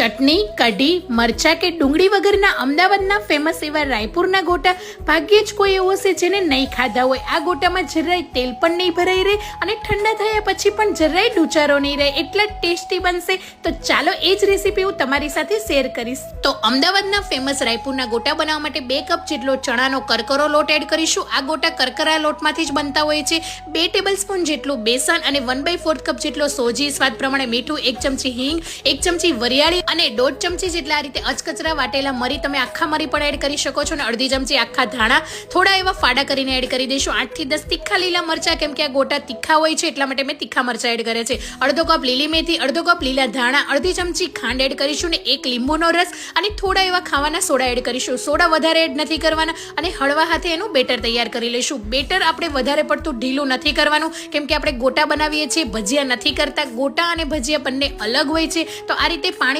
ચટણી, કઢી, મરચા કે ડુંગળી વગરના અમદાવાદના ફેમસ એવા રાયપુરના ગોટા ભાગ્યે જ કોઈ એવો છે જેને નહીં ખાધા હોય। આ ગોટામાં જરાય તેલ પણ નહીં ભરાઈ રહે અને ઠંડા થયા પછી પણ જરાય ડૂચારો નહીં રહે, એટલા ટેસ્ટી બનશે। તો ચાલો એ જ રેસીપી હું તમારી સાથે શેર કરીશ। તો અમદાવાદના ફેમસ રાયપુરના ગોટા બનાવવા માટે 2 કપ જેટલો ચણાનો કરકરો લોટ એડ કરીશું। આ ગોટા કરકરા લોટમાંથી જ બનતા હોય છે। 2 ટેબલસ્પૂન જેટલું બેસન અને 1/4 કપ જેટલો સોજી, સ્વાદ પ્રમાણે મીઠું, 1 ચમચી હિંગ, 1 ચમચી વરિયાળી અને 1.5 ચમચી જેટલા આ રીતે અચકચરા વાટેલા મરી, તમે આખા મરી પણ એડ કરી શકો છો, અને 1/2 ચમચી આખા ધાણા થોડા એવા ફાડા કરીને એડ કરી દઈશું। 8 થી 10 તીખા લીલા મરચા, કેમ કે આ ગોટા તીખા હોય છે એટલા માટે મેં તીખા મરચા એડ કર્યા છે। 1/2 કપ લીલી મેથી, 1/2 કપ લીલા ધાણા, 1/2 ચમચી ખાંડ એડ કરીશું ને 1 લીંબુનો રસ અને થોડા એવા ખાવાના સોડા એડ કરીશું। સોડા વધારે એડ નથી કરવાના અને હળવા હાથે એનું બેટર તૈયાર કરી લઈશું। બેટર આપણે વધારે પડતું ઢીલું નથી કરવાનું, કેમ કે આપણે ગોટા બનાવીએ છીએ, ભજીયા નથી કરતા। ગોટા અને ભજીયા બંને અલગ હોય છે, તો આ રીતે પાણી